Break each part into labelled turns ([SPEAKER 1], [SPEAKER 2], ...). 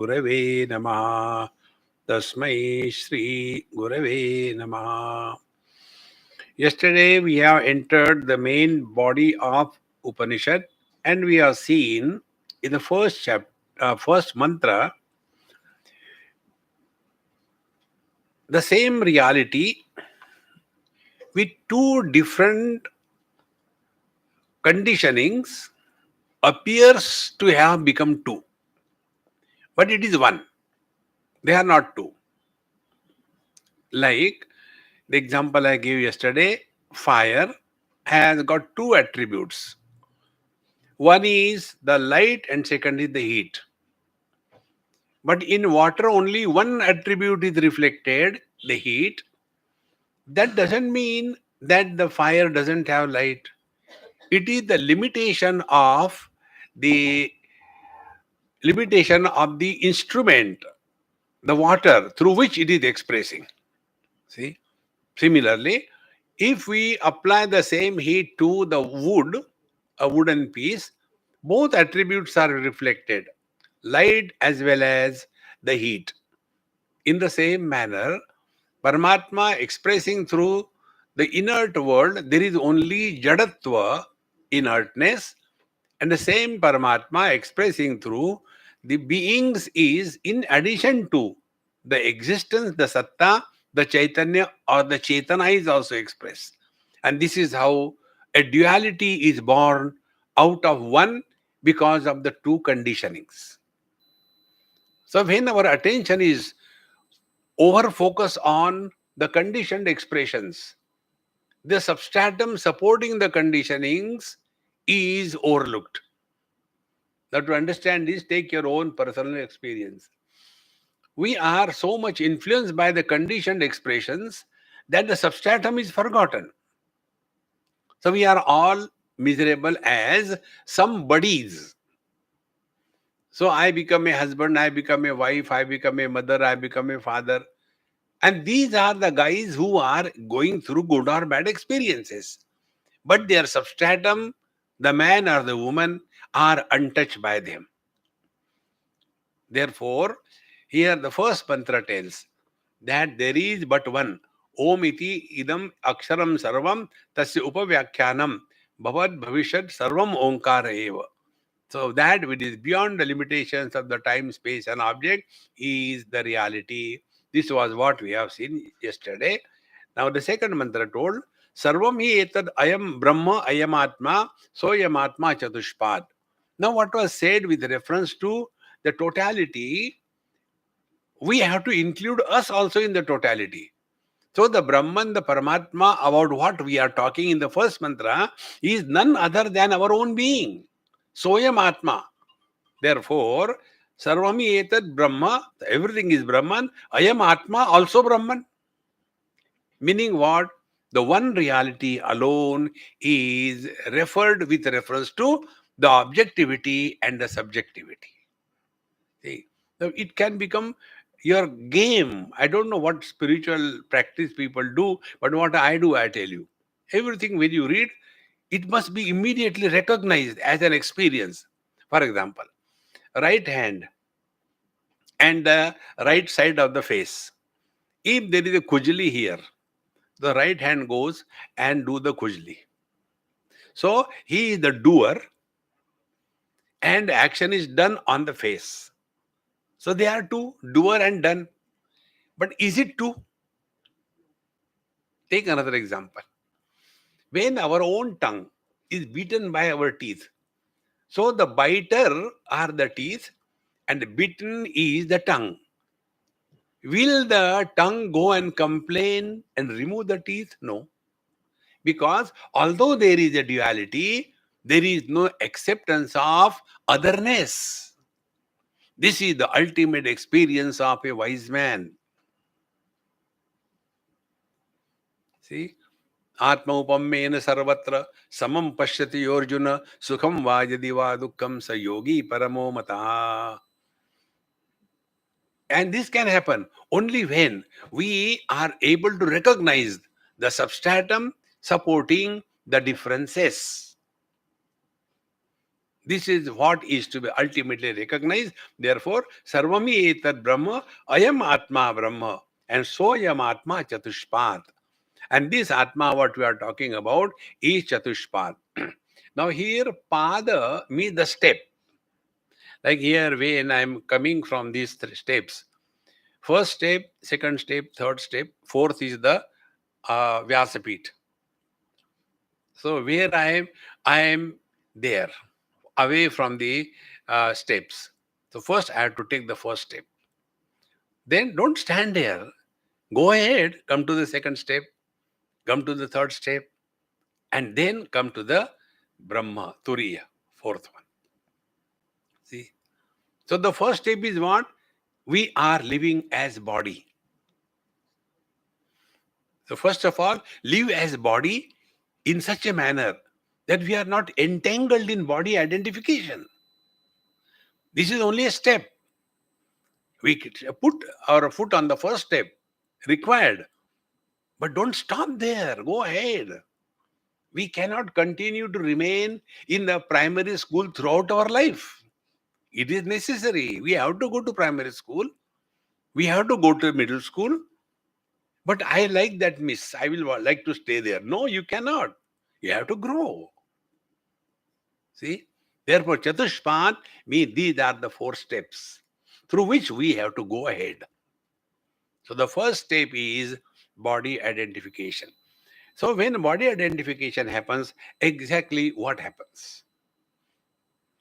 [SPEAKER 1] Gurave Namaha. Tasmai Shri Gurave Namaha. Yesterday we have entered the main body of Upanishad, and we have seen in the first chapter, first mantra, the same reality with two different conditionings appears to have become two, but it is one. They are not two. Like the example I gave yesterday, fire has got two attributes. One is the light and second is the heat. But in water only one attribute is reflected, the heat. That doesn't mean that the fire doesn't have light. It is the the limitation of the instrument, the water through which it is expressing. See? Similarly, if we apply the same heat to the wood, a wooden piece, both attributes are reflected, light as well as the heat. In the same manner, Paramatma expressing through the inert world, there is only Jadatva, inertness, and the same Paramatma expressing through the beings is in addition to the existence, the Satta, the Chaitanya or the Chetana is also expressed. And this is how a duality is born out of one because of the two conditionings. So when our attention is over focused on the conditioned expressions, the substratum supporting the conditionings is overlooked. Now, to understand this, take your own personal experience. We are so much influenced by the conditioned expressions that the substratum is forgotten. So, we are all miserable as somebodies. So, I become a husband, I become a wife, I become a mother, I become a father. And these are the guys who are going through good or bad experiences. But their substratum, the man or the woman, are untouched by them. Therefore, here the first mantra tells that there is but one. Om iti idam aksharam sarvam tasya upavyakyanam bhavad bhavishat sarvam omkara eva. So that which is beyond the limitations of the time, space and object is the reality. This was what we have seen yesterday. Now the second mantra told, Sarvam hi etad ayam brahma ayam atma soyam atma chatushpad. Now what was said with reference to the totality, we have to include us also in the totality. So the Brahman, the Paramatma, about what we are talking in the first mantra, is none other than our own being. Soyam Atma. Therefore, Sarvami Etad Brahma, everything is Brahman. Ayam Atma, also Brahman. Meaning what? The one reality alone is referred with reference to the objectivity and the subjectivity. See, now it can become your game. I don't know what spiritual practice people do, but what I do, I tell you. Everything when you read, it must be immediately recognized as an experience. For example, right hand and the right side of the face. If there is a kujli here, the right hand goes and do the kujli. So he is the doer and action is done on the face. So they are two, doer and done. But is it two? Take another example. When our own tongue is beaten by our teeth, so the biter are the teeth and bitten is the tongue. Will the tongue go and complain and remove the teeth? No. Because although there is a duality, there is no acceptance of otherness. This is the ultimate experience of a wise man. See? Atma upammena sarvatra samam pashyati yorjuna sukham va yadi va dukkham sa yogi paramo mataha. And this can happen only when we are able to recognize the substratum supporting the differences. This is what is to be ultimately recognized. Therefore, Sarvami Etad Brahma, Ayam Atma Brahma, and Soyam Atma Chatushpat. And this Atma, what we are talking about, is Chatushpat. Now, here, Pada means the step. Like here, when I'm coming from these three steps, first step, second step, third step, fourth is the Vyasapit. So, where I am there, away from the steps. So first I have to take the first step. Then don't stand there. Go ahead, come to the second step, come to the third step, and then come to the Brahma, Turiya, fourth one. See? So the first step is what? We are living as body. So first of all, live as body in such a manner that we are not entangled in body identification. This is only a step. We put our foot on the first step, required. But don't stop there. Go ahead. We cannot continue to remain in the primary school throughout our life. It is necessary. We have to go to primary school. We have to go to middle school. But I like that, miss. I will like to stay there. No, you cannot. You have to grow. See? Therefore, Chatushpat means these are the four steps through which we have to go ahead. So the first step is body identification. So when body identification happens, exactly what happens?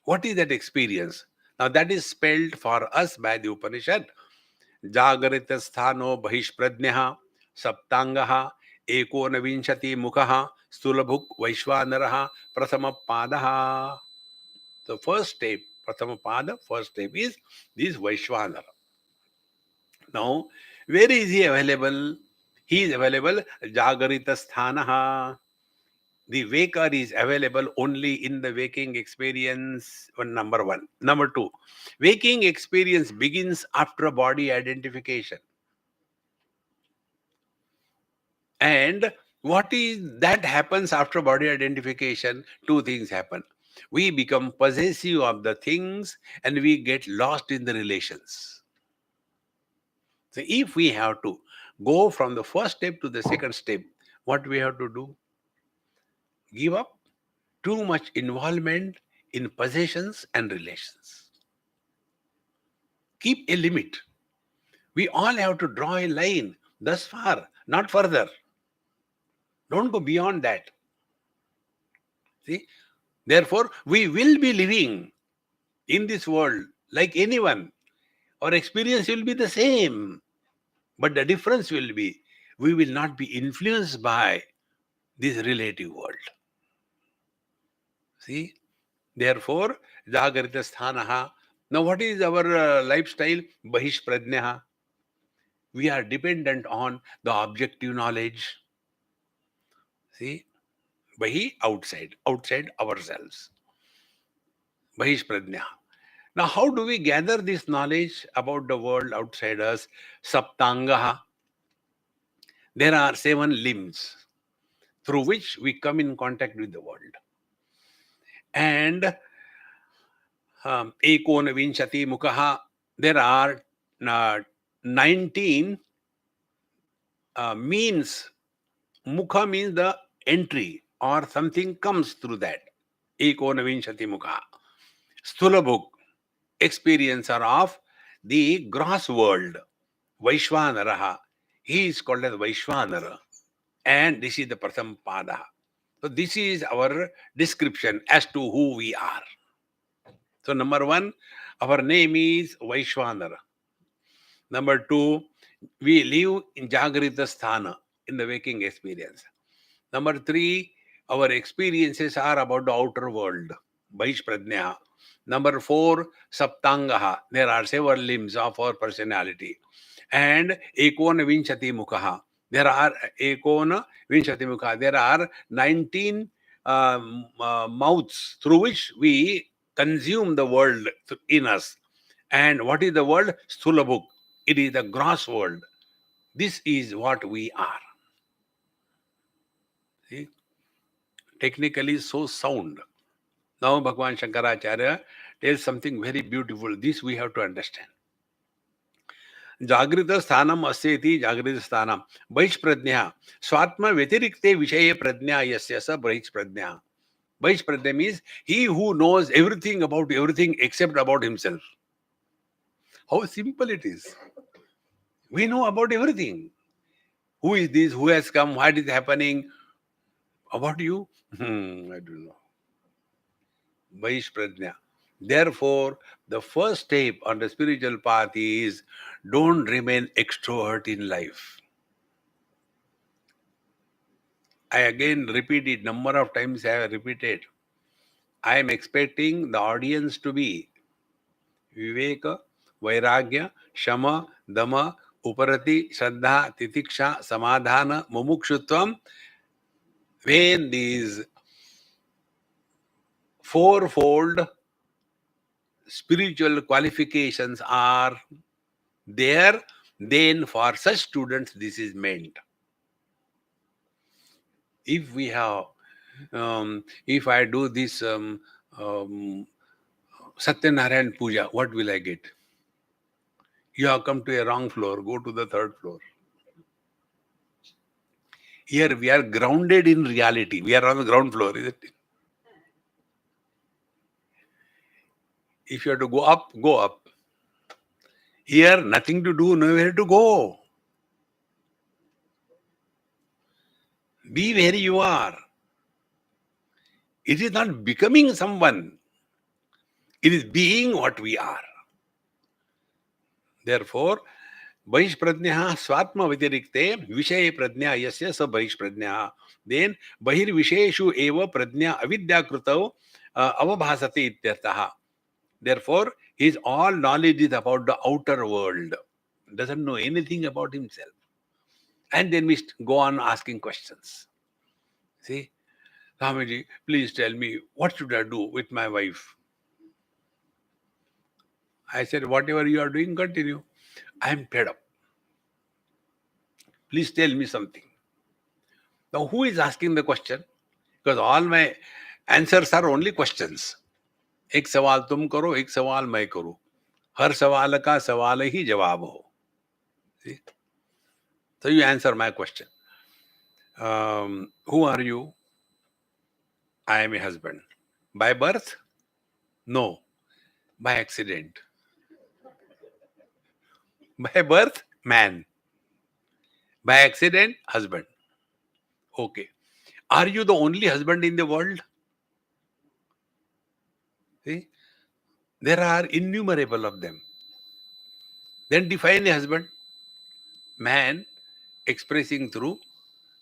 [SPEAKER 1] What is that experience? Now that is spelled for us by the Upanishad. Jagarita sthano bahishpradnyaha saptangaha ekonavimshati mukhaha stulabhuk vaishvanaraha prathama padaha. The first step, prathama pada, first step is this Vaishvanara. Now, where is he available? He is available Jagarita sthanaha. The waker is available only in the waking experience, number one. Number two, waking experience begins after body identification. And what is that happens after body identification? Two things happen. We become possessive of the things and we get lost in the relations. So if we have to go from the first step to the second step, what we have to do? Give up too much involvement in possessions and relations. Keep a limit. We all have to draw a line thus far, not further. Don't go beyond that. See? Therefore, we will be living in this world like anyone. Our experience will be the same. But the difference will be we will not be influenced by this relative world. See? Therefore, Jagarita sthanaha. Now, what is our lifestyle? Bahish pradnyaha. We are dependent on the objective knowledge. See? Bahi, outside ourselves. Bahish pradnyaha. Now, how do we gather this knowledge about the world outside us? Saptangaha. There are 7 limbs through which we come in contact with the world. And Ekona Vinchati Mukaha, there are 19 means. Mukha means the entry or something comes through that. Ekona Vinchati Mukaha. Stulabhuk, experiencer of the gross world. Vaishvanaraha. He is called as Vaishvanara. And this is the Pratham Pada. So this is our description as to who we are. So number one, our name is Vaishvanara. Number two, we live in Jagrita Sthana, in the waking experience. Number three, our experiences are about the outer world, Baish Pradnya. Number four, Saptangaha. There are several limbs of our personality. And Ekona Vinchati Mukhaha. There are Ekona Vinchati Mukha. There are 19 mouths through which we consume the world in us. And what is the world? Stulabhuk. It is the gross world. This is what we are. See? Technically so sound. Now Bhagavan Shankaracharya tells something very beautiful. This we have to understand. जागृत स्थानम अस्येति जागृत स्थानम बहिष्प्रज्ञा स्वात्म व्यतिरिक्ते विषये प्रज्ञा यस्य स बहिष्प्रज्ञा. Bhaishprajna means he who knows everything about everything except about himself. How simple it is. We know about everything. Who is this? Who has come? What is happening? About you? I don't know. Bhaishprajna. Therefore, the first step on the spiritual path is don't remain extrovert in life. I again repeat it, number of times I have repeated. I am expecting the audience to be Viveka, Vairagya, Shama, Dama, Uparati, Shraddha, Titiksha, Samadhana, Mumukshutvam. When these fourfold spiritual qualifications are there, then for such students this is meant. If we have, if I do this Satyanarayan Puja, what will I get? You have come to a wrong floor, go to the third floor. Here we are grounded in reality. We are on the ground floor, isn't it? If you have to go up, go up. Here, nothing to do, nowhere to go. Be where you are. It is not becoming someone. It is being what we are. Therefore, Bahishprajnah Swatma Vidirikte Vishay Prajna Yasya Sa Bahishprajnah. Then Bahirvisheshu Eva Prajna Avidya Krutau Avabhasati Ityartaha. Therefore, his all knowledge is about the outer world. Doesn't know anything about himself. And then we go on asking questions. See, Swamiji, please tell me, what should I do with my wife? I said, whatever you are doing, continue. I am fed up. Please tell me something. Now, who is asking the question? Because all my answers are only questions. एक सवाल तुम करो, एक सवाल मैं करूं. हर सवाल का सवाल ही जवाब हो. See? So you answer my question. Who are you? I am a husband. By birth? No. By accident. By birth? Man. By accident? Husband. Okay. Are you the only husband in the world? See? There are innumerable of them. Then define a husband. Man expressing through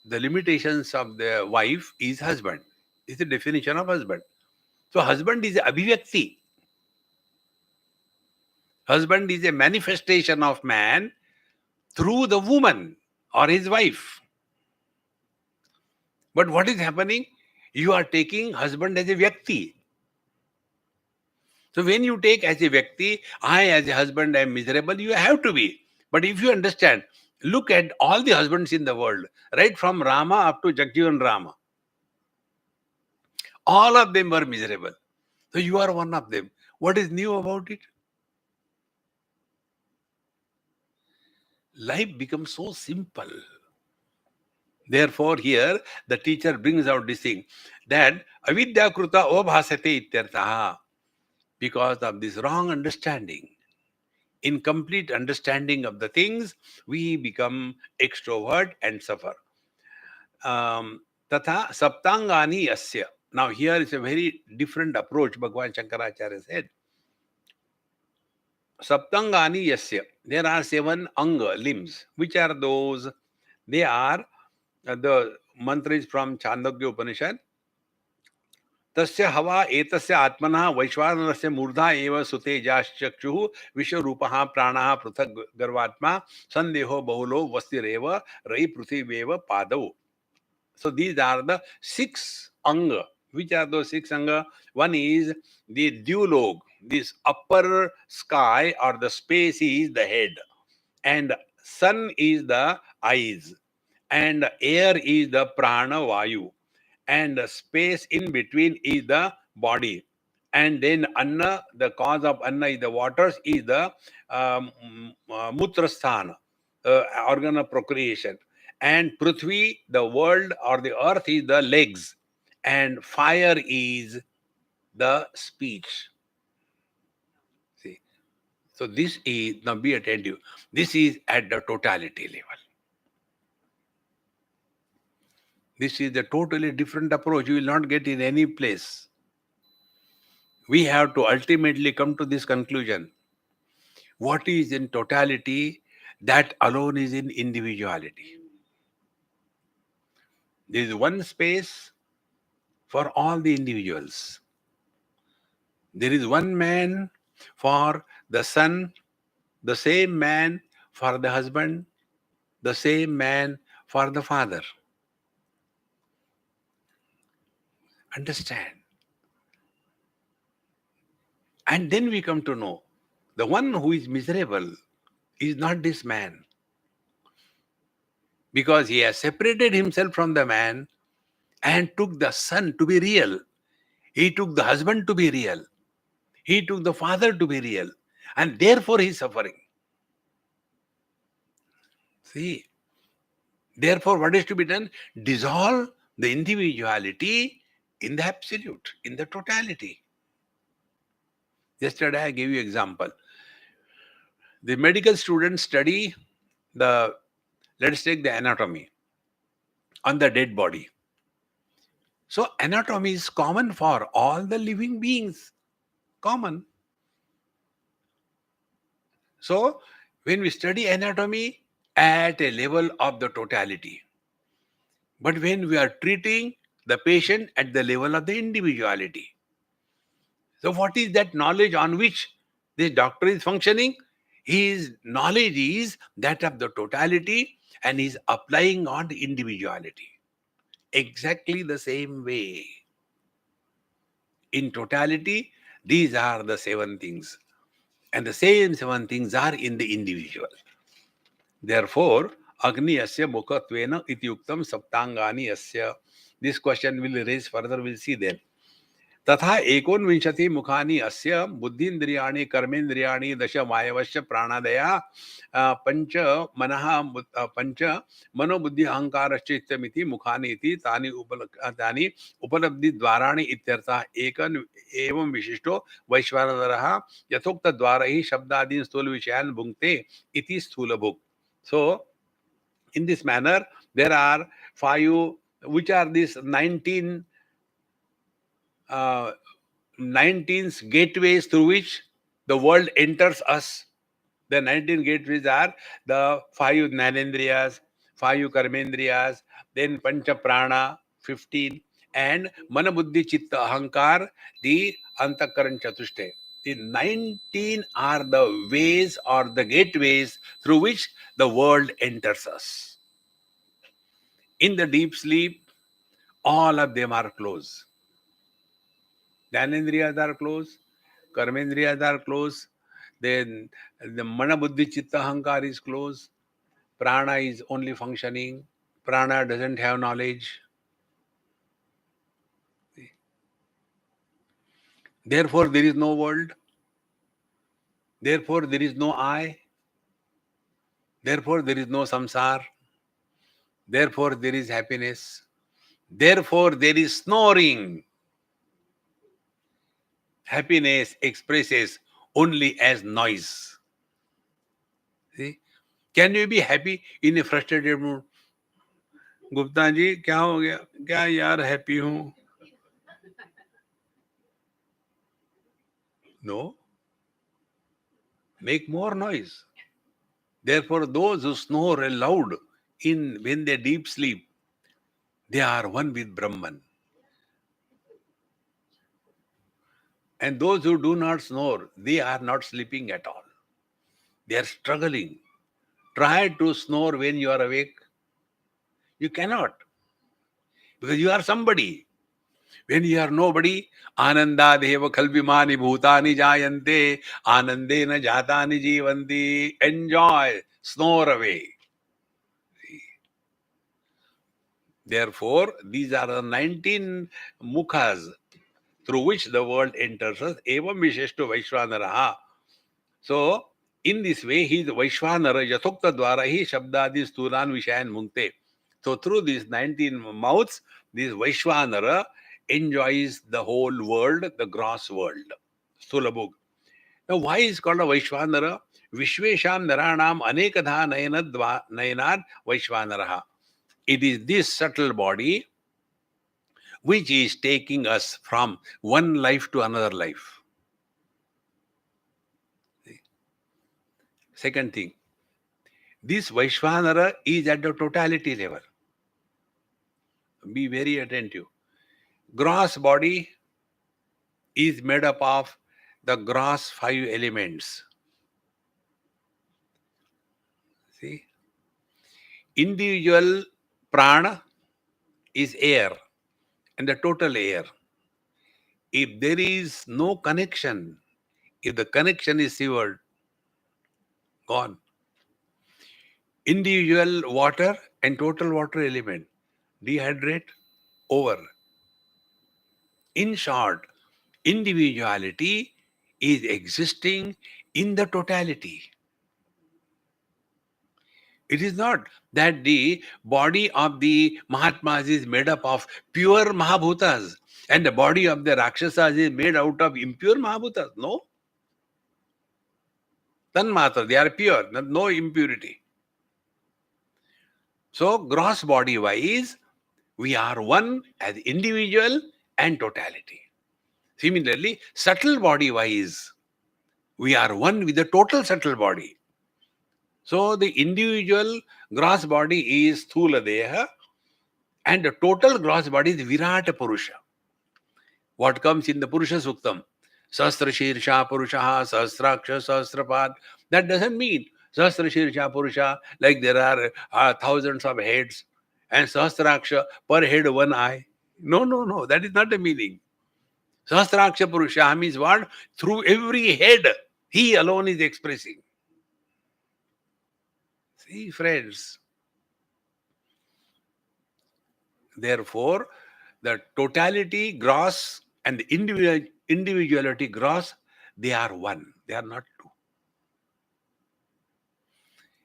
[SPEAKER 1] the limitations of the wife is husband. Is the definition of husband. So husband is a abhivyakti. Husband is a manifestation of man through the woman or his wife. But what is happening? You are taking husband as a vyakti. So when you take as a vyakti, I as a husband am miserable, you have to be. But if you understand, look at all the husbands in the world, right from Rama up to Jagjivan Rama. All of them were miserable. So you are one of them. What is new about it? Life becomes so simple. Therefore, here the teacher brings out this thing that avidya kruta obhasate ityartha. Because of this wrong understanding, incomplete understanding of the things, we become extrovert and suffer. Tatha saptangani asya. Now here is a very different approach Bhagavan Shankaracharya said. Saptangani yasya. There are 7 anga, limbs. Which are those? They are, the mantra is from Chandogya Upanishad. तस्य हवा एतस्य आत्मनः वैश्वानरस्य मूर्धा एव सुतेजाश्चक्षुः विश्वरूपः प्राणः पृथक् गर्वात्मा संदेहो बहुलो वस्तिरेव रयि पृथिवेव पादौ. So these are the 6 anga. Which are those 6 anga? One is the dewlog. This upper sky or the space is the head, and sun is the eyes, and air is the prana vayu, and the space in between is the body. And then Anna, the cause of Anna is the waters, is the Mutrasthana, organ of procreation. And Prithvi, the world or the earth, is the legs. And fire is the speech. See, so this is, now be attentive, this is at the totality level. This is a totally different approach. You will not get in any place. We have to ultimately come to this conclusion. What is in totality, that alone is in individuality. There is one space for all the individuals. There is one man for the son, the same man for the husband, the same man for the father. Understand? And then we come to know the one who is miserable is not this man, because he has separated himself from the man and took the son to be real. He took the husband to be real. He took the father to be real. And therefore he is suffering. See, therefore what is to be done? Dissolve the individuality in the absolute, in the totality. Yesterday I gave you example. The medical students study the, let's take the anatomy on the dead body. So anatomy is common for all the living beings. Common. So when we study anatomy at a level of the totality, but when we are treating the patient at the level of the individuality. So what is that knowledge on which this doctor is functioning? His knowledge is that of the totality and he's applying on the individuality. Exactly the same way. In totality, these are the 7 things. And the same 7 things are in the individual. Therefore, Agni asya mukhatvena iti yuktam saptangani asya. This question will raise further, we'll see then. तथा एकोनविंशति मुखानि अस्य बुद्धीन्द्रियाणि कर्मेन्द्रियाणि दश वायवश्च प्राणादया पंच मनः पंच मनोबुद्धि अहंकारश्चित्तमिति मुखानि इति तानि उपलब्धि द्वाराणि इत्यर्थः एकन एवं विशिष्टो वैश्वानरः यथोक्त द्वारैः शब्दादीन् स्थूल विषयान् भुङ्क्ते इति स्थूलभुक्. So in this manner there are 5, which are these 19 gateways through which the world enters us. The 19 gateways are the 5 Jnanendriyas, 5 Karmendriyas, then Pancha Prana, 15, and Mana Buddhi Chitta Ahankar, the Antakaran Chatushte. The 19 are the ways or the gateways through which the world enters us. In the deep sleep, all of them are closed. Jnanendriyas are closed, Karmendriyas are closed, then the Mana Buddhi Chitta Ahankar is closed, Prana is only functioning, Prana doesn't have knowledge. Therefore, there is no world. Therefore, there is no I. Therefore, there is no samsar. Therefore, there is happiness. Therefore, there is snoring. Happiness expresses only as noise. See? Can you be happy in a frustrated mood? Gupta ji क्या हो गया? क्या यार happy हूं? No. Make more noise. Therefore, those who snore aloud when they deep sleep, they are one with Brahman. And those who do not snore, they are not sleeping at all. They are struggling. Try to snore when you are awake. You cannot. Because you are somebody. When you are nobody, ananda deva khalvimani bhutani jayante, anandena jatani jivanti. Enjoy, snore away. Therefore, these are the 19 mukhas. through which the world enters us. Evam Visheshto Vaishvanaraha. So, in this way, he is Vaishvanara, Yatokta Dwarahi Shabdadi Stulan Vishayan Munkte. So, through these 19 mouths, this Vaishvanara enjoys the whole world, the gross world. Stulabhug. Now, why is called a Vaishvanara? Vishvesham Naranam Anekadha Nayanad Vaishvanaraha. It is this subtle body which is taking us from one life to another life. Second thing, this Vaishvanara is at the totality level. Be very attentive. Gross body is made up of the gross 5 elements. See? Individual prana is air and the total air. If there is no connection, if the connection is severed, gone. Individual water and total water element, dehydrate, over. In short, individuality is existing in the totality. It is not that the body of the Mahatmas is made up of pure Mahabhutas and the body of the Rakshasas is made out of impure Mahabhutas. No. Tanmatra, they are pure, no impurity. So, gross body wise, we are one as individual and totality. Similarly, subtle body wise, we are one with the total subtle body. So, the individual gross body is Sthula Deha and the total gross body is Virata Purusha. What comes in the Purusha Suktam? Sahasra Shirsha Purusha, Sahasraksha, Sahasrapad. That doesn't mean Sahasra Shirsha Purusha, like there are thousands of heads, and Sahasraksha, per head one eye. No. That is not the meaning. Sahasraksha Purusha means what? Through every head, he alone is expressing. See, friends. Therefore, the totality gross and the individuality gross, they are one. They are not two.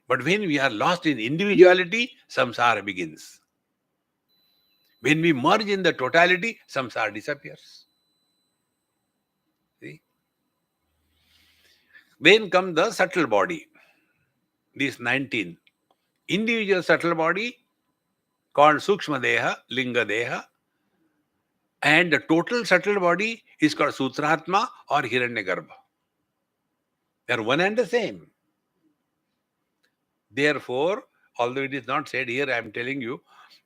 [SPEAKER 1] But when we are lost in individuality, samsara begins. When we merge in the totality, samsara disappears. See? Then comes the subtle body. These 19. Individual subtle body called Sukshma Deha, Linga Deha. And the total subtle body is called Sutratma or Hiranyagarbha. They are one and the same. Therefore, although it is not said here, I am telling you,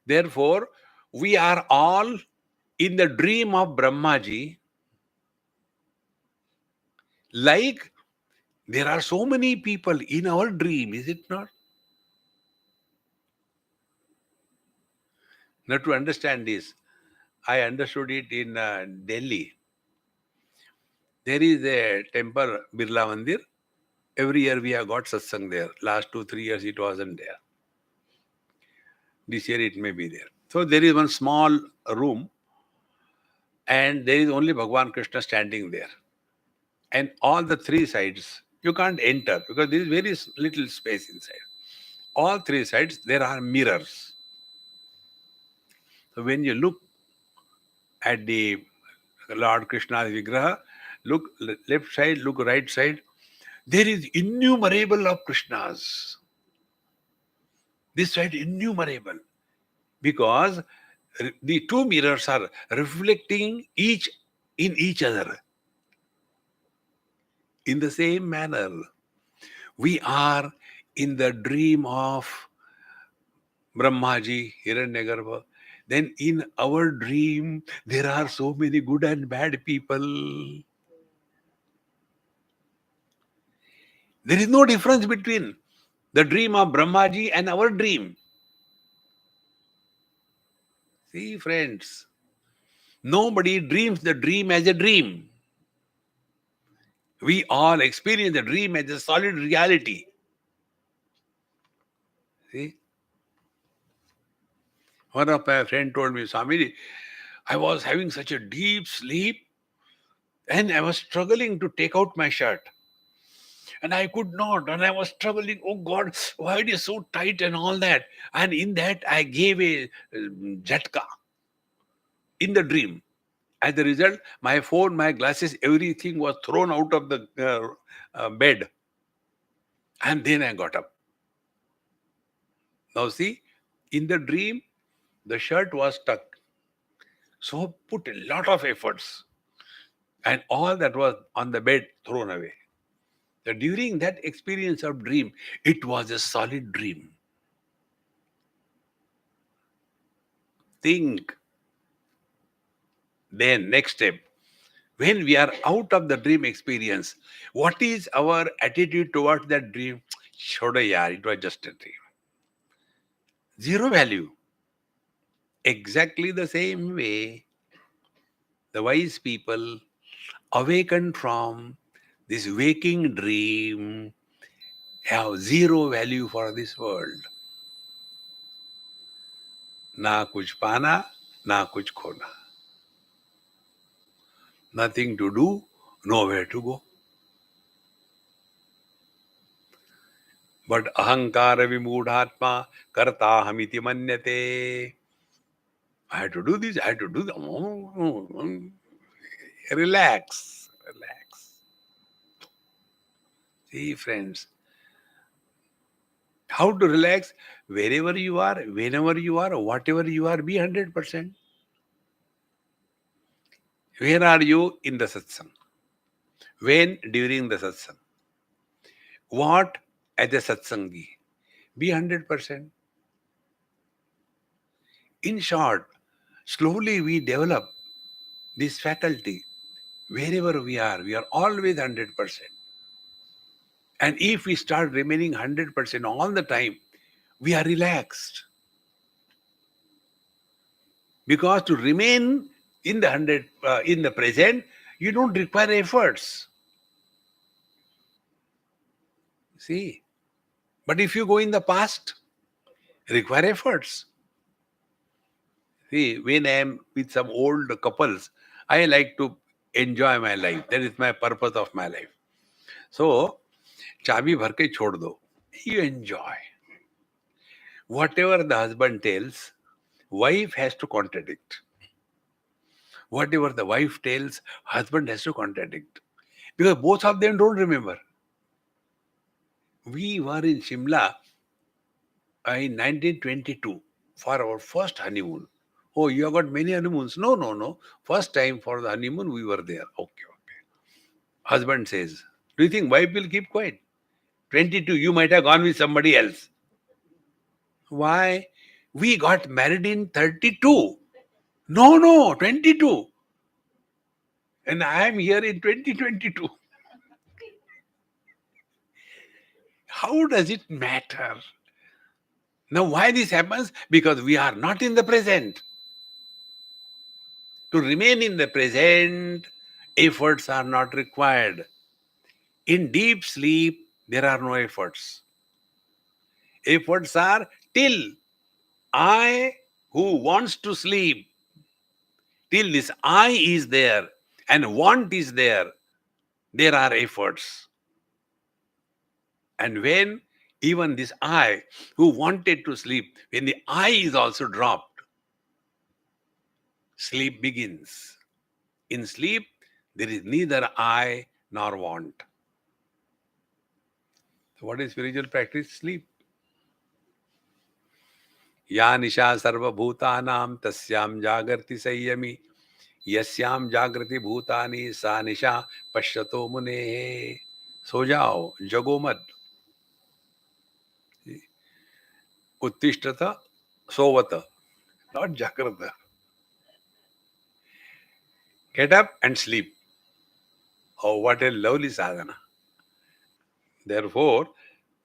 [SPEAKER 1] therefore, we are all in the dream of Brahmaji, like there are so many people in our dream, is it not? Now, to understand this, I understood it in Delhi. There is a temple, Birla Mandir. Every year we have got satsang there. Last 2-3 years it wasn't there. This year it may be there. So there is one small room and there is only Bhagwan Krishna standing there. And all the 3 sides, you can't enter because there is very little space inside. All 3 sides, there are mirrors. So when you look at the Lord Krishna's Vigraha, look left side, look right side, there is innumerable of Krishnas. This side innumerable. Because the 2 mirrors are reflecting each in each other. In the same manner, we are in the dream of Brahmaji, Hiranyagarbha. Then in our dream, there are so many good and bad people. There is no difference between the dream of Brahmaji and our dream. See, friends, nobody dreams the dream as a dream. We all experience the dream as a solid reality. See? One of my friends told me, Swamiji, I was having such a deep sleep And I was struggling to take out my shirt. And I could not. And I was struggling. Oh God, why it is so tight and all that. And in that, I gave a jhatka in the dream. As a result, my phone, my glasses, everything was thrown out of the bed. And then I got up. Now see, in the dream, the shirt was stuck. So put a lot of efforts. And all that was on the bed thrown away. So during that experience of dream, it was a solid dream. Think. Then next step, when we are out of the dream experience, what is our attitude towards that dream? Chodo yaar, it was just a dream. Zero value. Exactly the same way, the wise people awakened from this waking dream have zero value for this world. Na kuch pana, na kuch khona. Nothing to do, nowhere to go. But ahankara vimudhatma karta hamiti manyate. I had to do this, I had to do that. Relax, relax. See, friends, how to relax? Wherever you are, whenever you are, whatever you are, be 100%. Where are you in the satsang? When? During the satsang. What? As a satsangi. Be 100%. In short, slowly we develop this faculty. Wherever we are always 100%. And if we start remaining 100% all the time, we are relaxed. Because to remain in the in the present, you don't require efforts. See, but if you go in the past, require efforts. See, when I am with some old couples, I like to enjoy my life. That is my purpose of my life. So, चाबी भर के छोड़ दो. You enjoy. Whatever the husband tells, wife has to contradict. Whatever the wife tells, husband has to contradict. Because both of them don't remember. We were in Shimla in 1922 for our first honeymoon. Oh, you have got many honeymoons. No, no, no. First time for the honeymoon, we were there. Okay, okay. Husband says, do you think wife will keep quiet? 22, you might have gone with somebody else. Why? We got married in 32. No, no, 22. And I am here in 2022. How does it matter? Now, why this happens? Because we are not in the present. To remain in the present, efforts are not required. In deep sleep, there are no efforts. Efforts are till I who wants to sleep, till this I is there and want is there are efforts. And when even this I who wanted to sleep, when the I is also dropped, sleep begins. In sleep, there is neither I nor want. So what is spiritual practice? Sleep. या निशा सर्वभूतानां तस्याम जागर्ति संयमी यस्याम जागृति भूतानि सा निशा पश्यतो मुने. सो जाओ, जगो मत. उत्तिष्ठत, सोवत, not jagrata. Get up and sleep. Oh, what a lovely sadhana. Therefore,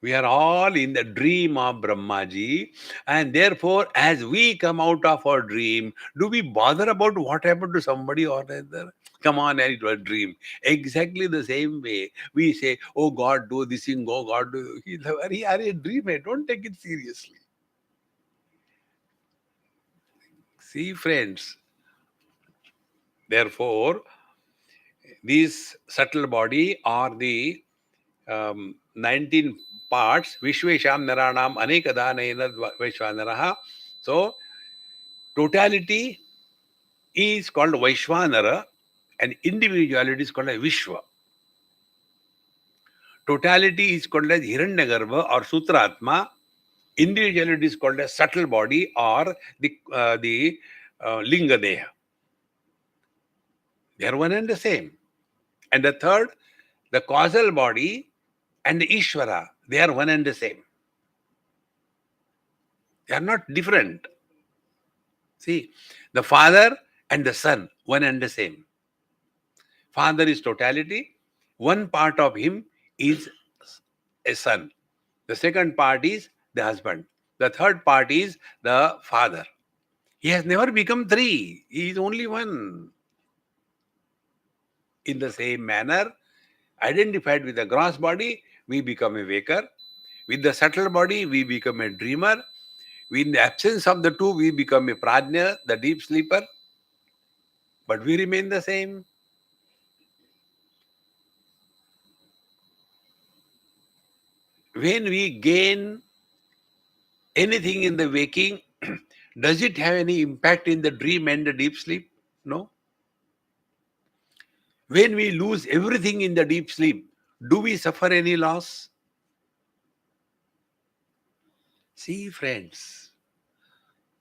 [SPEAKER 1] we are all in the dream of Brahmaji, and therefore, as we come out of our dream, do we bother about what happened to somebody or other? Come on, and it was a dream. Exactly the same way we say, "Oh God, do this thing. Oh God, do." He's a dream. Don't take it seriously. See, friends. Therefore, These subtle body are the 19 parts. Vishvesham Naranam Anekadanaina Vaishvanaraha. So, totality is called Vaishvanara and individuality is called a Vishwa. Totality is called as Hiranyagarbha or Sutratma. Individuality is called as subtle body or the Linga Deha. They are one and the same. And the third, the causal body and the Ishvara, they are one and the same. They are not different. See, the Father and the Son, one and the same. Father is totality. One part of him is a son. The second part is the husband. The third part is the father. He has never become three. He is only one. In the same manner, identified with the gross body, we become a waker. With the subtle body, we become a dreamer. In the absence of the two, we become a prajna, the deep sleeper. But we remain the same. When we gain anything in the waking, does it have any impact in the dream and the deep sleep? No. When we lose everything in the deep sleep, do we suffer any loss? See, friends,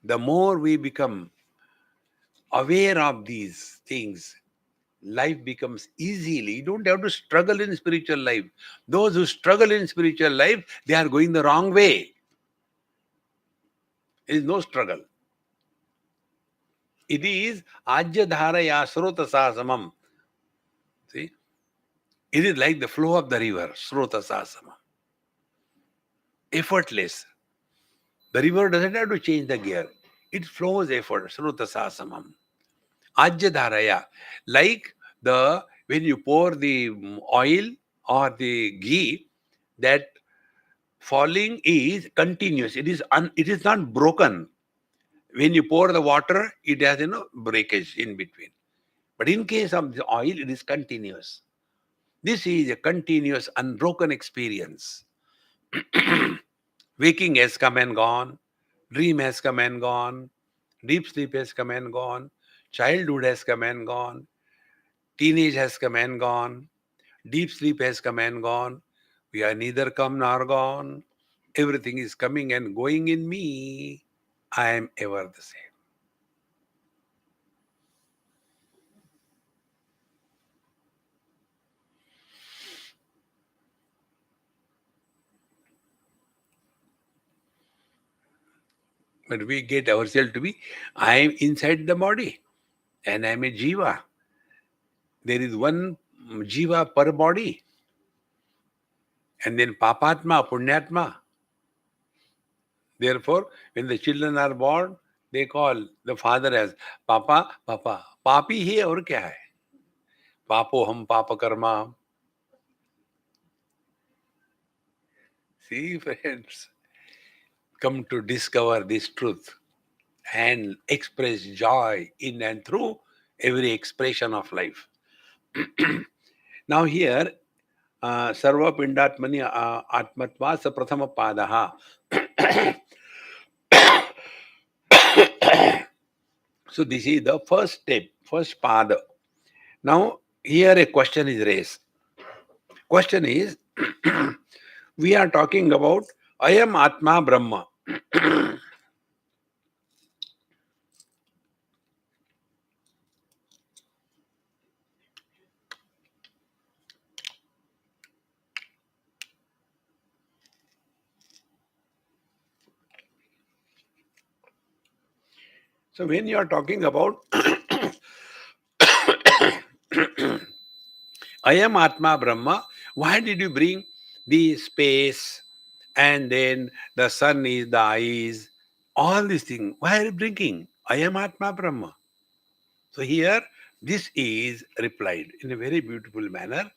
[SPEAKER 1] the more we become aware of these things, life becomes easily. You don't have to struggle in spiritual life. Those who struggle in spiritual life, they are going the wrong way. There is no struggle. It is ajya dharaya srota sasamam. See, it is like the flow of the river, srota sasamam. Effortless. The river doesn't have to change the gear. It flows effort, srota sasamam. Ajya dharaya. Like the when you pour the oil or the ghee, that falling is continuous. It is not broken. When you pour the water, it has breakage in between. But in case of the oil, it is continuous. This is a continuous, unbroken experience. Waking has come and gone, dream has come and gone, deep sleep has come and gone, childhood has come and gone, teenage has come and gone, deep sleep has come and gone. We are neither come nor gone. Everything is coming and going in me. I am ever the same. But we get ourselves to be, I am inside the body and I am a jiva. There is one jiva per body. And then papatma, punyatma. Therefore, when the children are born, they call the father as Papa, Papa. Papi ही और क्या है? Papo हम पाप Karma. See, friends, come to discover this truth and express joy in and through every expression of life. Now here, Sarva Pindatmani Atmatva sa Prathama Padaha. So this is the first step, first pada. Now here a question is raised. Question is, we are talking about Ayam Atma Brahma. So when you are talking about Ayam Atma Brahma, why did you bring the space and then the sun is the eyes, all these things? Why are you bringing Ayam Atma Brahma? So here, this is replied in a very beautiful manner.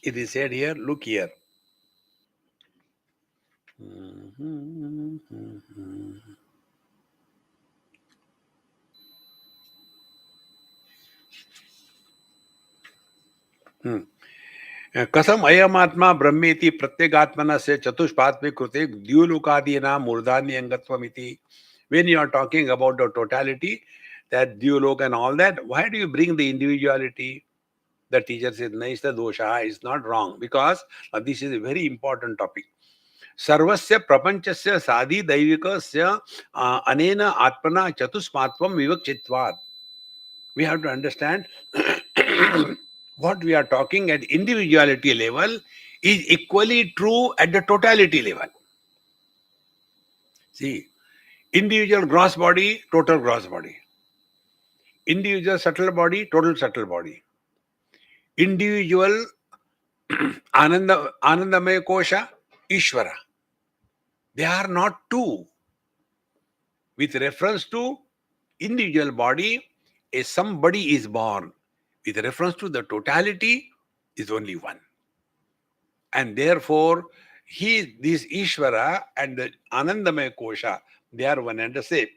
[SPEAKER 1] It is said here, look here. कसम अयमात्मा ब्रह्मेति प्रत्यगात्मना से चतुष्पात्मिक कृते द्युलोकादीना मूर्धान्य अंगत्वमिति. When you are talking about the totality, that Dyulok and all that, why do you bring the individuality? The teacher says, Naista dosha is not wrong, because this is a very important topic. Sarvasya prapanchasya sadhi daivikasya anena atmana chatusmatvam vivakchitvat. We have to understand what we are talking at individuality level is equally true at the totality level. See, individual gross body, total gross body. Individual subtle body, total subtle body. Individual Anandamaya Kosha, Ishvara. They are not two. With reference to individual body, a somebody is born. With reference to the totality, is only one. And therefore, this Ishvara and the Anandamaya Kosha, they are one and the same.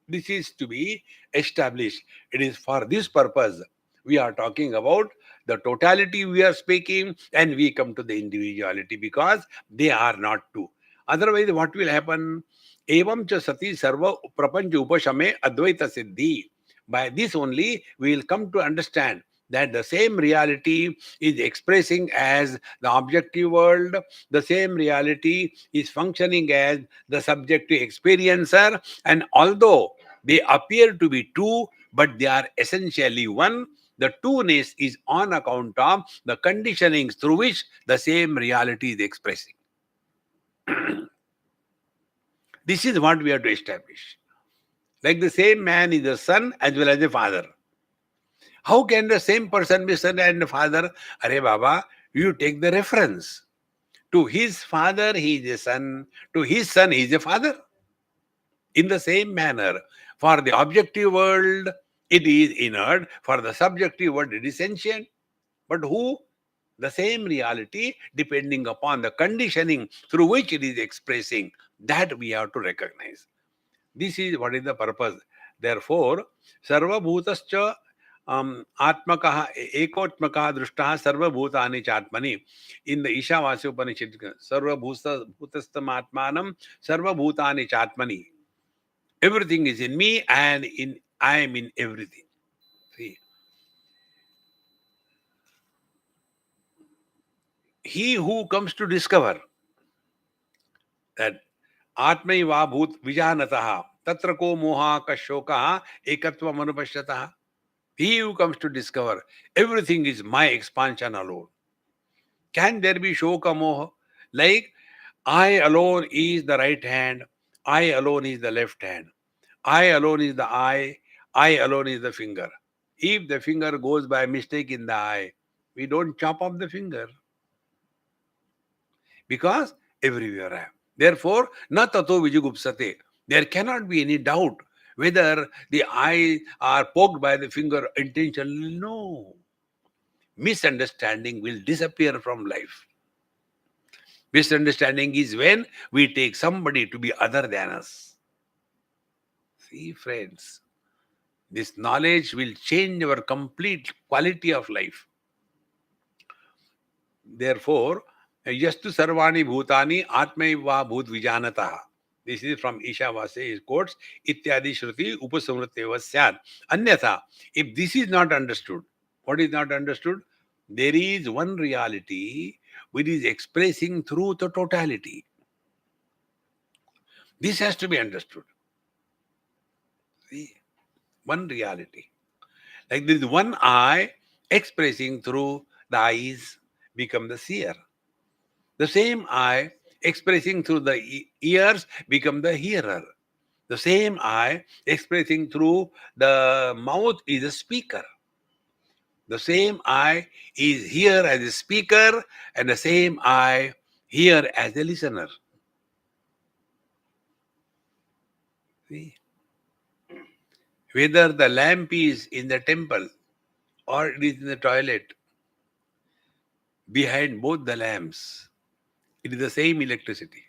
[SPEAKER 1] This is to be established. It is for this purpose we are talking about the totality we are speaking, and we come to the individuality, because they are not two. Otherwise, what will happen? Evam cha sati sarva prapancha upashame advaita siddhi. By this only we will come to understand that the same reality is expressing as the objective world, the same reality is functioning as the subjective experiencer, and although they appear to be two, but they are essentially one. The two-ness is on account of the conditionings through which the same reality is expressing. This is what we have to establish. Like the same man is a son as well as a father. How can the same person be son and father? Arey Baba, you take the reference. To his father, he is a son. To his son, he is a father. In the same manner, for the objective world, it is inert. For the subjective world, it is sentient. But who? The same reality, depending upon the conditioning through which it is expressing, that we have to recognize. This is what is the purpose. Therefore, sarvabhutascha atmakaha ekotmakaha drishtaha sarvabhutani chatmani. In the Ishavasya Upanishad, sarvabhutastam atmanam sarvabhutani chatmani. Everything is in me, and I am in everything. See, he who comes to discover that Atmaiva bhut vijanataha tatra ko moha kashokaha ekatva manupashyataha. He who comes to discover everything is my expansion alone. Can there be shoka moha? Like, I alone is the right hand, I alone is the left hand, I alone is the eye, I alone is the finger. If the finger goes by mistake in the eye, we don't chop off the finger, because everywhere I am. Therefore, na tato vijigupsate. There cannot be any doubt whether the eyes are poked by the finger intentionally. No. Misunderstanding will disappear from life. Misunderstanding is when we take somebody to be other than us. See, friends, this knowledge will change our complete quality of life. Therefore, yastu sarvani bhutani atmaiva bhut vijanataha. This is from Ishavasya, his quotes, ityadi shruti upasamrityeva syat. Anyatha, if this is not understood, what is not understood? There is one reality which is expressing through the totality. This has to be understood. See, one reality. Like this one eye expressing through the eyes become the seer. The same eye expressing through the ears become the hearer. The same eye expressing through the mouth is a speaker. The same eye is here as a speaker, and the same eye here as a listener. See? Whether the lamp is in the temple or it is in the toilet, behind both the lamps, it is the same electricity.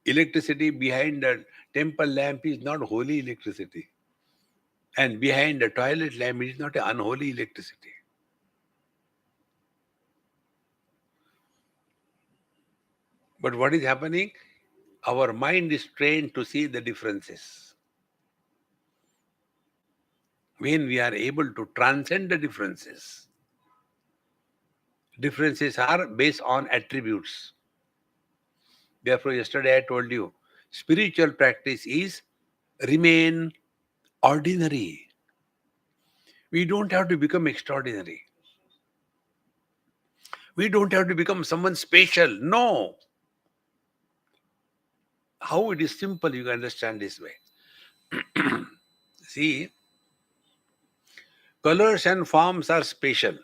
[SPEAKER 1] Electricity behind the temple lamp is not holy electricity. And behind the toilet lamp is not an unholy electricity. But what is happening? Our mind is trained to see the differences. When we are able to transcend the differences, differences are based on attributes. Therefore, yesterday I told you, spiritual practice is remain ordinary. We don't have to become extraordinary. We don't have to become someone special. No. How it is simple, you can understand this way. See, colors and forms are special.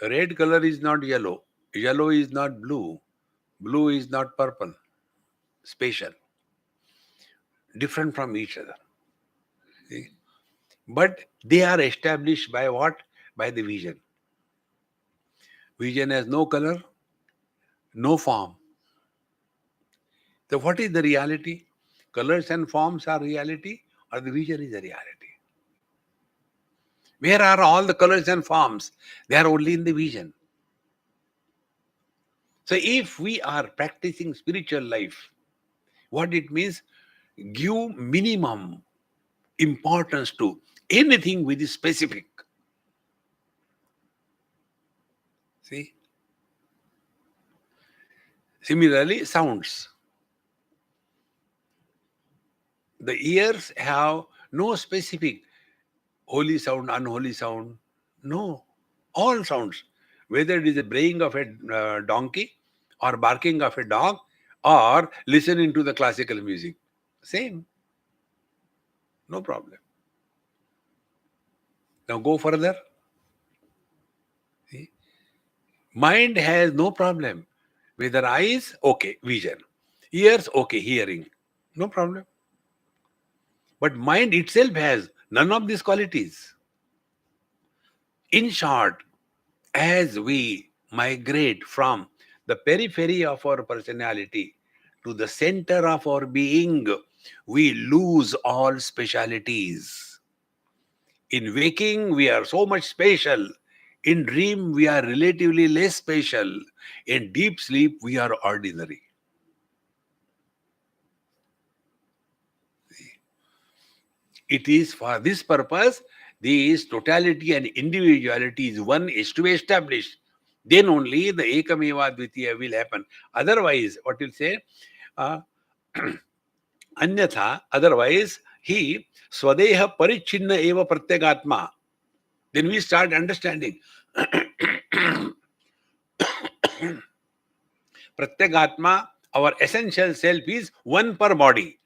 [SPEAKER 1] Red color is not yellow. Yellow is not blue. Blue is not purple. Special. Different from each other. See? But they are established by what? By the vision. Vision has no color, no form. So what is the reality? Colors and forms are reality, or the vision is the reality? Where are all the colors and forms? They are only in the vision. So if we are practicing spiritual life, what it means? Give minimum importance to anything which is specific. See? Similarly, sounds. The ears have no specific holy sound, unholy sound. No. All sounds. Whether it is the braying of a donkey or barking of a dog or listening to the classical music. Same. No problem. Now go further. See? Mind has no problem. Whether eyes, okay, vision. Ears, okay, hearing. No problem. But mind itself has none of these qualities. In short, as we migrate from the periphery of our personality to the center of our being, we lose all specialities. In waking, we are so much special. In dream, we are relatively less special. In deep sleep, we are ordinary. It is for this purpose, this totality and individuality is one is to be established. Then only the Ekameva Dvitiya will happen. Otherwise, what will say? Anyatha, otherwise, he Swadeha Parichinna Eva Pratyagatma. Then we start understanding. Pratyagatma, our essential self, is one per body.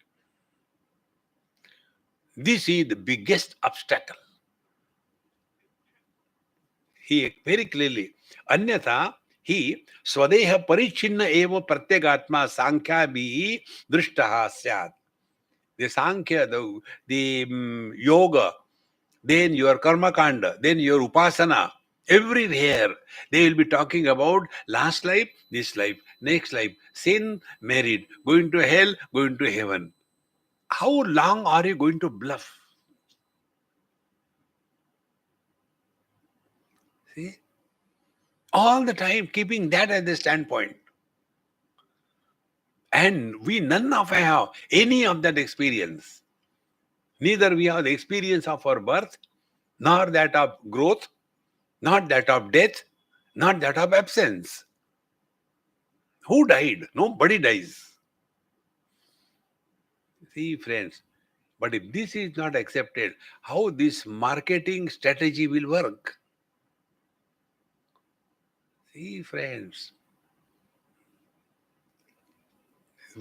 [SPEAKER 1] This is the biggest obstacle. He very clearly, Anyatha, he Swadeha Parichinna Eva Pratyagatma Sankhya Bhi Drishtaha Syat. The Sankhya, the yoga, then your karma kanda, then your upasana, everywhere they will be talking about last life, this life, next life, sin, married, going to hell, going to heaven. How long are you going to bluff? See? All the time keeping that as the standpoint. And we none of us have any of that experience. Neither we have the experience of our birth, nor that of growth, not that of death, not that of absence. Who died? Nobody dies. See, friends, but if this is not accepted, how this marketing strategy will work? See, friends,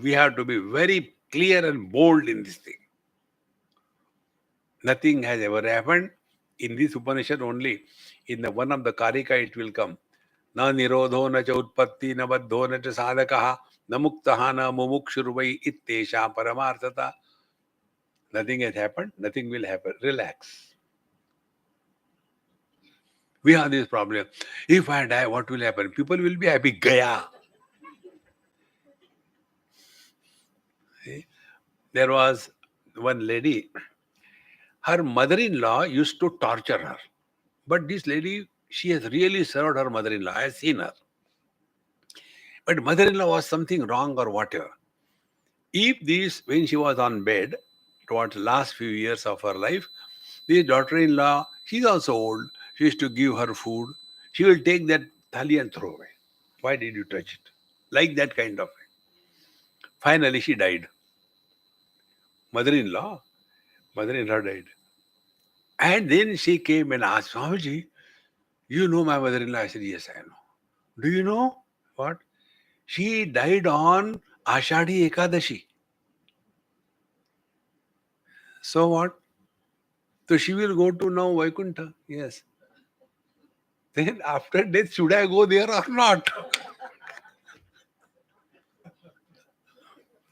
[SPEAKER 1] we have to be very clear and bold in this thing. Nothing has ever happened. In this Upanishad only, in the one of the Karika it will come. Na nirodho na cha utpatti na baddho na cha sadakaha na muktaha na mumukshurvai ittesha paramarthata. Nothing has happened, nothing will happen. Relax. We have this problem. If I die, what will happen? People will be happy. Gaya. See? There was one lady, her mother-in-law used to torture her. But this lady, she has really served her mother-in-law. I have seen her. But mother-in-law was something wrong or whatever. If this, when she was on bed, towards the last few years of her life, this daughter-in-law, she's also old, she used to give her food. She will take that thali and throw away. Why did you touch it? Like that kind of thing. Finally, she died. Mother-in-law, mother-in-law died. And then she came and asked, Swamiji, you know my mother-in-law? I said, yes, I know. Do you know what? She died on Ashadhi Ekadashi. So what? So she will go to now Vaikuntha. Yes. Then after death, should I go there or not?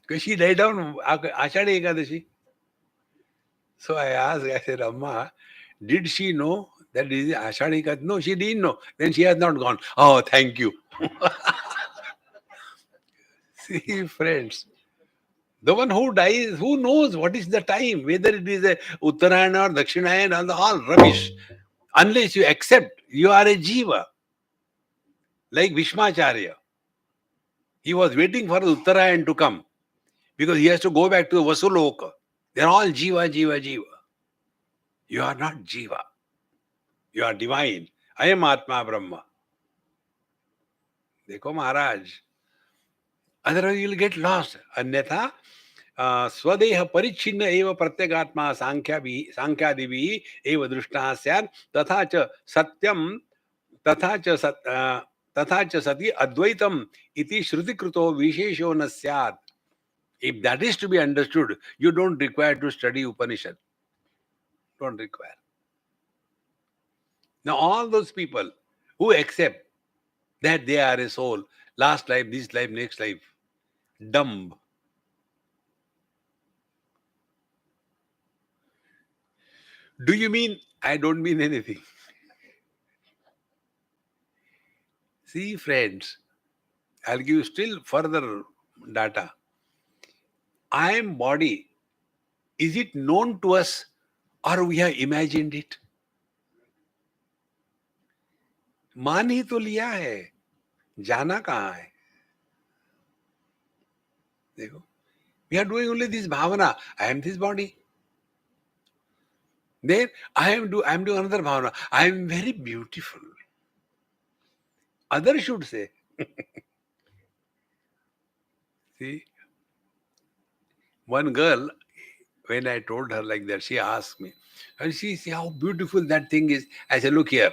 [SPEAKER 1] Because she died on Ashadhi Ekadashi. So I asked, I said, Amma, did she know that this is Ashadhi Ekadashi? No, she didn't know. Then she has not gone. Oh, thank you. See, friends, the one who dies, who knows what is the time, whether it is a Uttarayana or Dakshinayana, and all rubbish. Unless you accept, you are a jiva. Like Vishmacharya. He was waiting for the Uttarayan to come because he has to go back to the Vasuloka. They're all jiva, jiva, jiva. You are not jiva. You are divine. I am Atma Brahma. Dekho Maharaj. Otherwise you will get lost. Anyatha स्वदेह परिच्छिन्न एव प्रत्यगात्मा सांख्यादिभिः एव दृष्टः स्यात् तथा च सत्यं तथा च सति अद्वैतम इति श्रुतिकृतो विशेषो न स्यात्. If that is to be understood, you don't require to study Upanishad. Don't require. Now all those people who accept that they are a soul, last life, this life, next life, dumb. Do you mean? I don't mean anything. See, friends, I'll give you still further data. I am body. Is it known to us or we have imagined it? मान ही तो लिया है, जाना कहाँ है? देखो, we are doing only this bhavana. I am this body. Then I am doing another bhavana. I am very beautiful. Others should say. See, one girl, when I told her like that, she asked me, and she see how beautiful that thing is. I said, look here,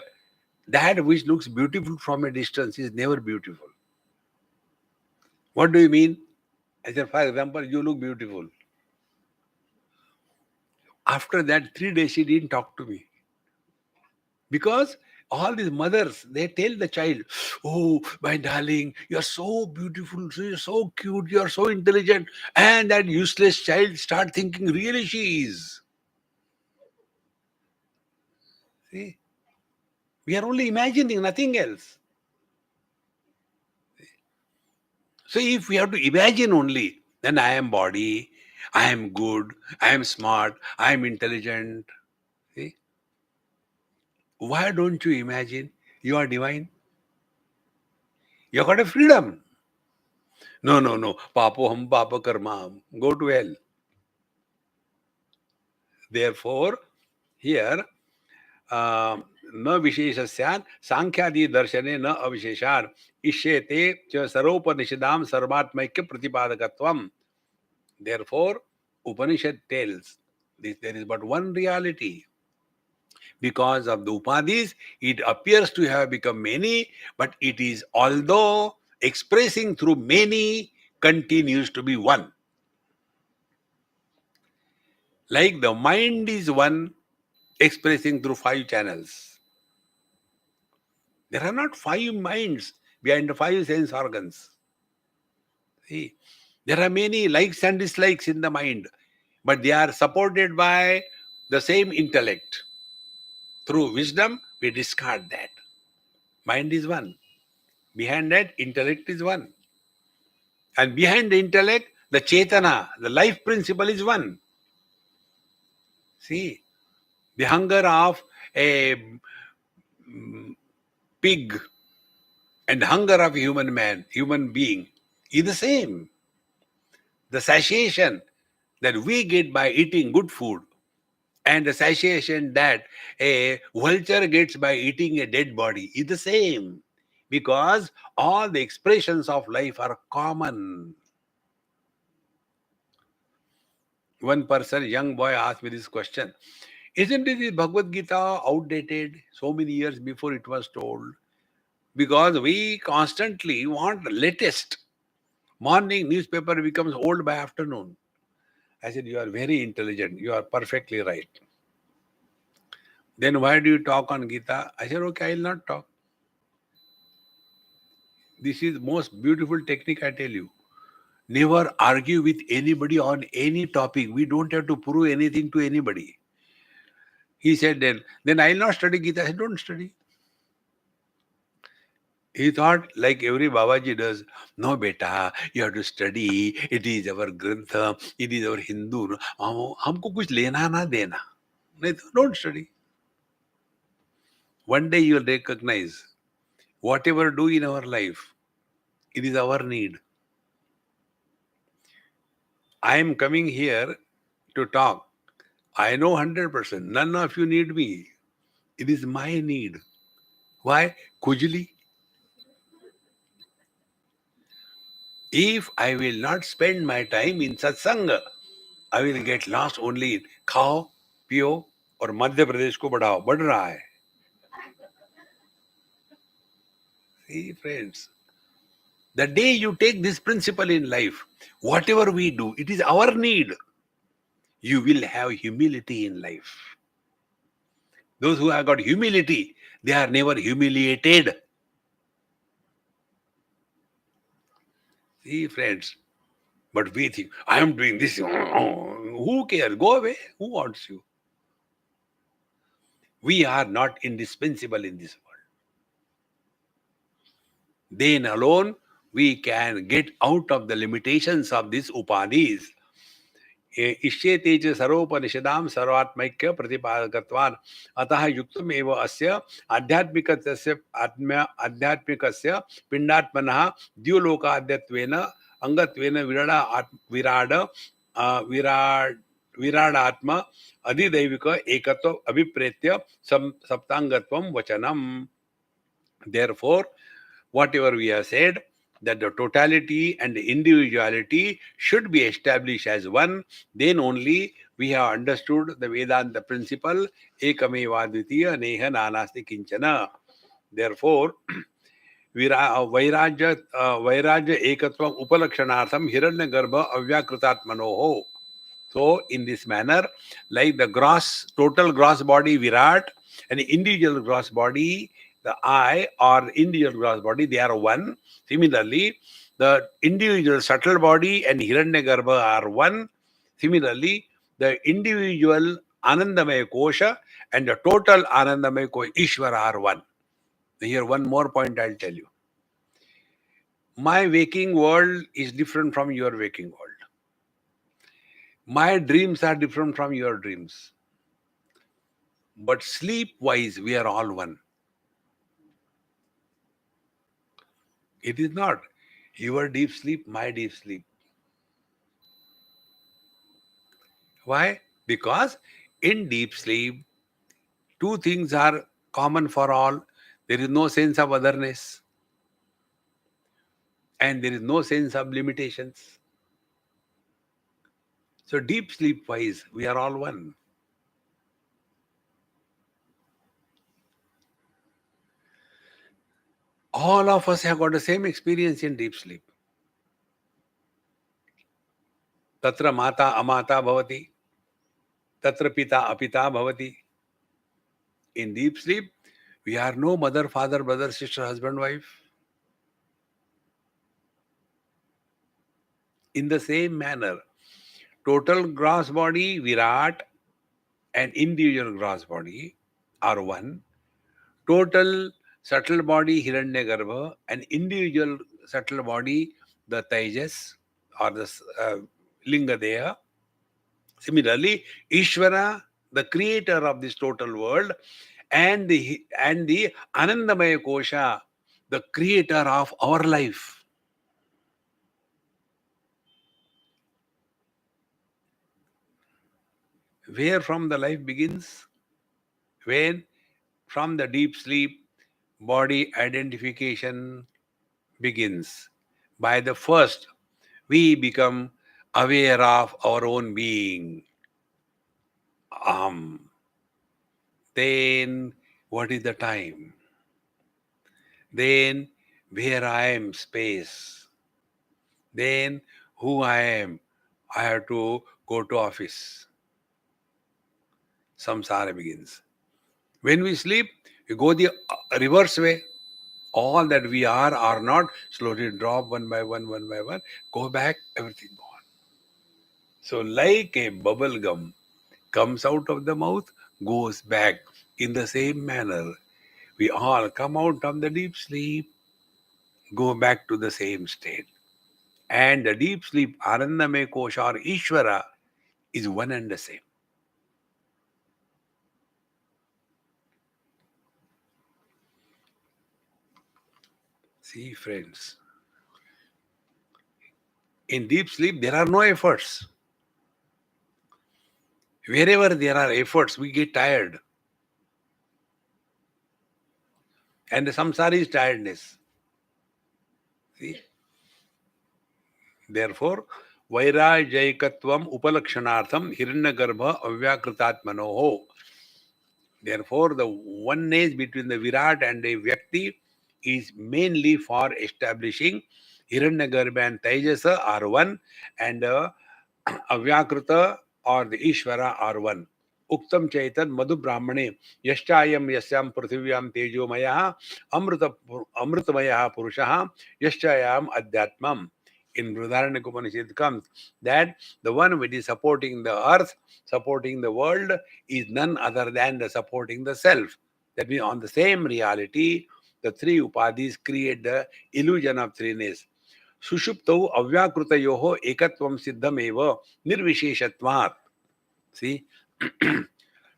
[SPEAKER 1] that which looks beautiful from a distance is never beautiful. What do you mean? I said, for example, you look beautiful. After that, 3 days, she didn't talk to me. Because all these mothers, they tell the child, oh, my darling, you're so beautiful, you're so cute, you're so intelligent. And that useless child start thinking, really she is. See? We are only imagining, nothing else. So if we have to imagine only, then I am body, I am good, I am smart, I am intelligent. See? Why don't you imagine you are divine? You got a freedom. No. Papo hum, papa karma hum. Go to hell. Therefore, here, न विशेषस्यात् सांख्यादि दर्शने न अविशेषात् इष्यते च सर्वोपनिषदां सर्वात्मैक्य प्रतिपादकत्वम्. Therefore, Upanishad tells this, there is but one reality. Because of the upadis, it appears to have become many, but it is, although expressing through many, continues to be one. Like the mind is one, expressing through 5 channels. There are not 5 minds behind the 5 sense organs. See, there are many likes and dislikes in the mind, but they are supported by the same intellect. Through wisdom, we discard that. Mind is one. Behind that, intellect is one. And behind the intellect, the Chetana, the life principle is one. See, the hunger of a pig and hunger of human being is the same. The satiation that we get by eating good food and the satiation that a vulture gets by eating a dead body is the same, because all the expressions of life are common. One person, young boy, asked me this question: isn't this Bhagavad Gita outdated so many years before it was told? Because we constantly want the latest. Morning newspaper becomes old by afternoon. I said, you are very intelligent. You are perfectly right. Then why do you talk on Gita? I said, okay, I will not talk. This is most beautiful technique, I tell you. Never argue with anybody on any topic. We don't have to prove anything to anybody. He said, then I will not study Gita. I said, don't study. He thought, like every Babaji does, no beta, you have to study. It is our grantha. It is our Hindu. हमको कुछ लेना ना देना. नहीं तो don't study. One day you will recognize whatever do in our life, it is our need. I am coming here to talk. I know 100%. None of you need me. It is my need. Why? Kujli. If I will not spend my time in satsanga, I will get lost only in खाओ, पियो और मध्य प्रदेश को बढ़ाओ. बढ़ रहा है. See, friends, the day you take this principle in life, whatever we do, it is our need. You will have humility in life. Those who have got humility, they are never humiliated. See, friends, but we think, I am doing this. Who cares? Go away. Who wants you? We are not indispensable in this world. Then alone we can get out of the limitations of these upadhis. इष्येते च सर्वोपनिषदां सर्वात्मैक्य प्रतिपादकत्वान् अतः युक्तमेव अस्य आध्यात्मिकस्य पिंडात्मनः द्युलोकाद्यत्वेन अंगत्वेन विराडात्म अधिदैविक एकत्व अभिप्रेत्य सप्तांगत्वं वचनम्. Therefore, whatever we have said, that the totality and the individuality should be established as one, then only we have understood the Vedanta principle, ekameva dvitiya neha nanasti kinchana. Therefore, vairajya ekatvam upalakshanartham hiranyagarbha avyakritatmanoho. So, in this manner, like the total gross body Virat and the individual gross body, the I or the individual gross body, they are one. Similarly, the individual subtle body and Hiranyagarbha are one. Similarly, the individual Anandamaya Kosha and the total Anandamaya Kosha, Ishvara, are one. Here, one more point I'll tell you. My waking world is different from your waking world. My dreams are different from your dreams. But sleep-wise, we are all one. It is not your deep sleep, my deep sleep. Why? Because in deep sleep, two things are common for all. There is no sense of otherness, and there is no sense of limitations. So deep sleep-wise, we are all one. All of us have got the same experience in deep sleep. Tatra mata amata bhavati. Tatra pita apita bhavati. In deep sleep, we are no mother, father, brother, sister, husband, wife. In the same manner, total gross body, Virat, and individual gross body are one. Total subtle body, Hiranyagarbha, and individual subtle body, the Tejas or the Lingadeha. Similarly, Ishvara, the creator of this total world, and the Anandamaya Kosha, the creator of our life. Where from the life begins? When from the deep sleep, body identification begins. By the first, we become aware of our own being. Then, what is the time? Then, where I am, space. Then, who I am. I have to go to office. Samsara begins. When we sleep, we go the reverse way. All that we are not, slowly drop one by one, go back, everything gone. So, like a bubble gum comes out of the mouth, goes back in the same manner. We all come out of the deep sleep, go back to the same state. And the deep sleep, Anandamaya Kosha or Ishvara, is one and the same. See, friends, in deep sleep, there are no efforts. Wherever there are efforts, we get tired. And the samsara is tiredness. See? Therefore, vairajayikatvam upalakshanartham hiranyagarbha avyakritatmanoho. Therefore, the oneness between the Virat and the Vyakti is mainly for establishing Hiranyagarbha and Tejasa are one, and Avyakrita or the Ishvara are one. Uktam Chaitan Madhu Brahmane Yashchayam Yasyam Pruthivyam Tejomaya Amrutamaya Purushaha Yashchayam Adhyatmam. In Upanishad comes that the one which is supporting the earth, supporting the world, is none other than the supporting the self. That means on the same reality, the three upadhis create the illusion of threeness. Sushuptau avyakrutayoho ekatvam siddhamev nirvisheshatvat. See,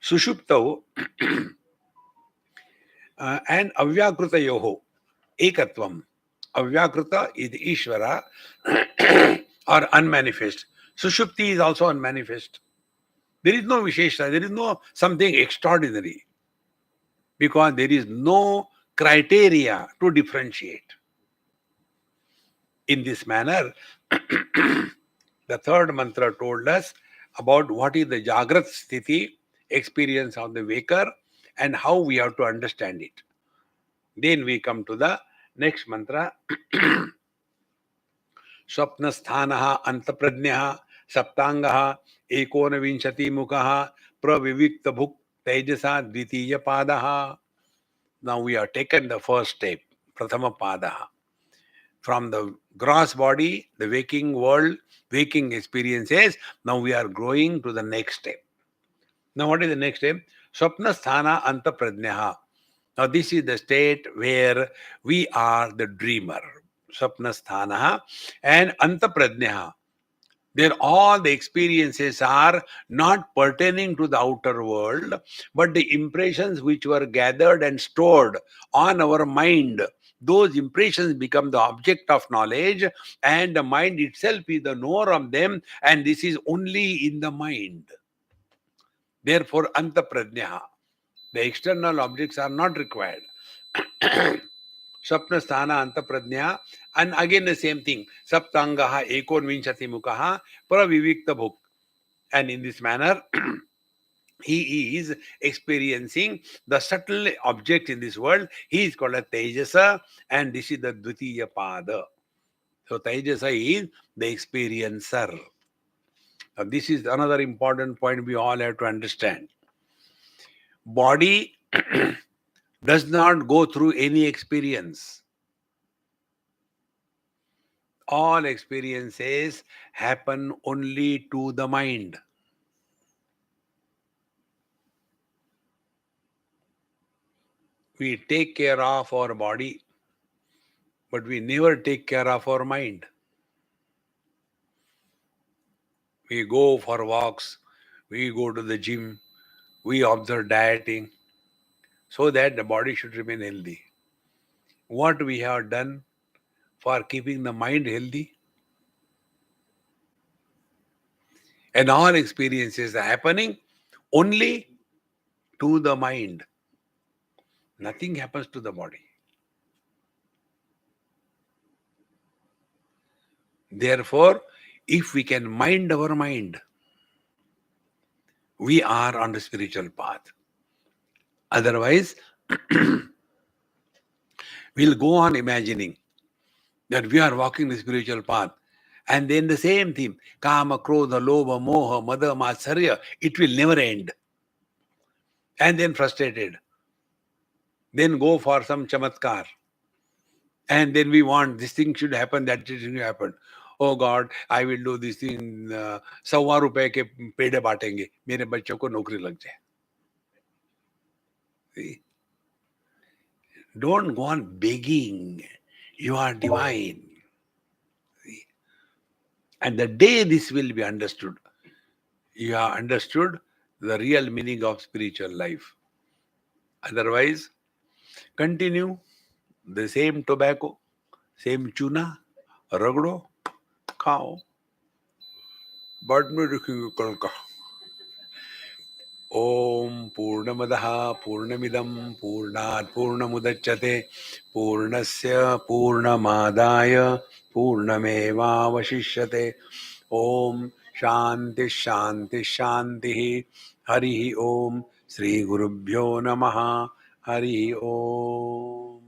[SPEAKER 1] Sushuptau and avyakrutayoho ekatvam. Avyakruta is Ishvara or unmanifest. Sushupti is also unmanifest. There is no Vishesha, there is no something extraordinary because there is no criteria to differentiate. In this manner, the third mantra told us about what is the Jagrat Sthiti, experience of the waker, and how we have to understand it. Then we come to the next mantra. Swapnasthanaha antaprajnyaha saptangaha ekonavimshatimukaha praviviktavuk tejasa dvitiya padaha. Now we have taken the first step, prathama padaha. From the gross body, the waking world, waking experiences, now we are growing to the next step. Now what is the next step? Swapnasthana antaprajnyaha. Now this is the state where we are the dreamer. Swapnasthana and antaprajnyaha. There all the experiences are not pertaining to the outer world, but the impressions which were gathered and stored on our mind. Those impressions become the object of knowledge, and the mind itself is the knower of them, and this is only in the mind. Therefore, antaprajnyaha. The external objects are not required. Swapnasthana antaprajna, and again the same thing. Saptangaha ekonvinshati mukaha pravivikta bhuk. And in this manner, he is experiencing the subtle object in this world. He is called a Tejasa, and this is the Dvitiya Pada. So Tejasa is the experiencer. Now, this is another important point we all have to understand. Body does not go through any experience. All experiences happen only to the mind. We take care of our body, but we never take care of our mind. We go for walks, we go to the gym, we observe dieting, so that the body should remain healthy. what we have done for keeping the mind healthy? And all experiences are happening only to the mind. Nothing happens to the body. Therefore, if we can mind our mind, we are on the spiritual path. Otherwise, we'll go on imagining that we are walking the spiritual path. And then the same theme, kama, krodha, lobha, moha, mada, matsarya, it will never end. And then frustrated. Then go for some chamatkar. And then we want this thing should happen, that thing should happen. Oh God, I will do this thing. 100 रुपए के पेड़े बांटेंगे, मेरे बच्चों को नौकरी लग जाए. See? Don't go on begging. You are divine. See? And the day this will be understood, you have understood the real meaning of spiritual life. Otherwise, continue the same tobacco, same chuna, ragdo, खाओ. बाद में रखेंगे कल का. ओम पूर्णमदः पूर्णमिदं पूर्णात् पूर्णमुदच्यते पूर्णस्य पूर्णमादाय पूर्णमेवावशिष्यते. ओम शांति शांति शांति. हरि ओम. श्री गुरुभ्यो नमः. हरि ओम.